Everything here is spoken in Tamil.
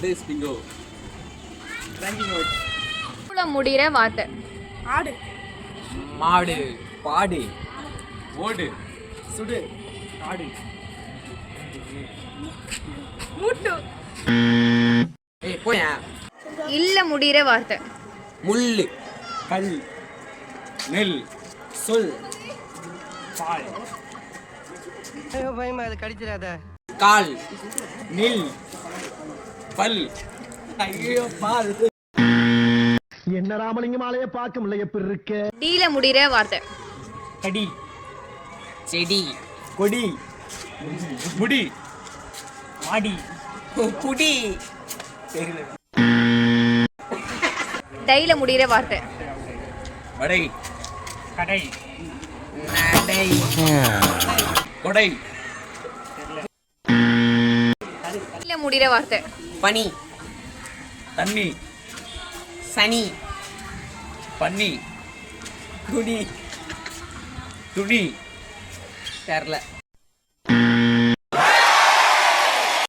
What is bingo? Ranking words. முடிகிற வார்த்தை. ஆடு. மாடு. பாடு. ஓடு. சுடு. ஆடு. மூட்டு. ஏய் போயா. இல்ல முடிகிற வார்த்தை. முள்ளு. கல். நெல். சொல். பால். ஐயோ பயமா அது கடிச்சிடாத. கால். நில். பல். ஐயோ பால். என்ன ராமலிங்கம் ஆலைய பார்க்க முடியல எப்படி இருக்க. டீல முடிகிற வார்த்தை. கடி. செடி. கொடி. முடி. மாடி. புடி. டைல முடிகிற வார்த்தை. வடை. கடை. நடை. கொடை. இல்ல முடிகிற வார்த்தை. பனி. தண்ணி. சனி. பன்னி. குடி. துணி. தெரியல.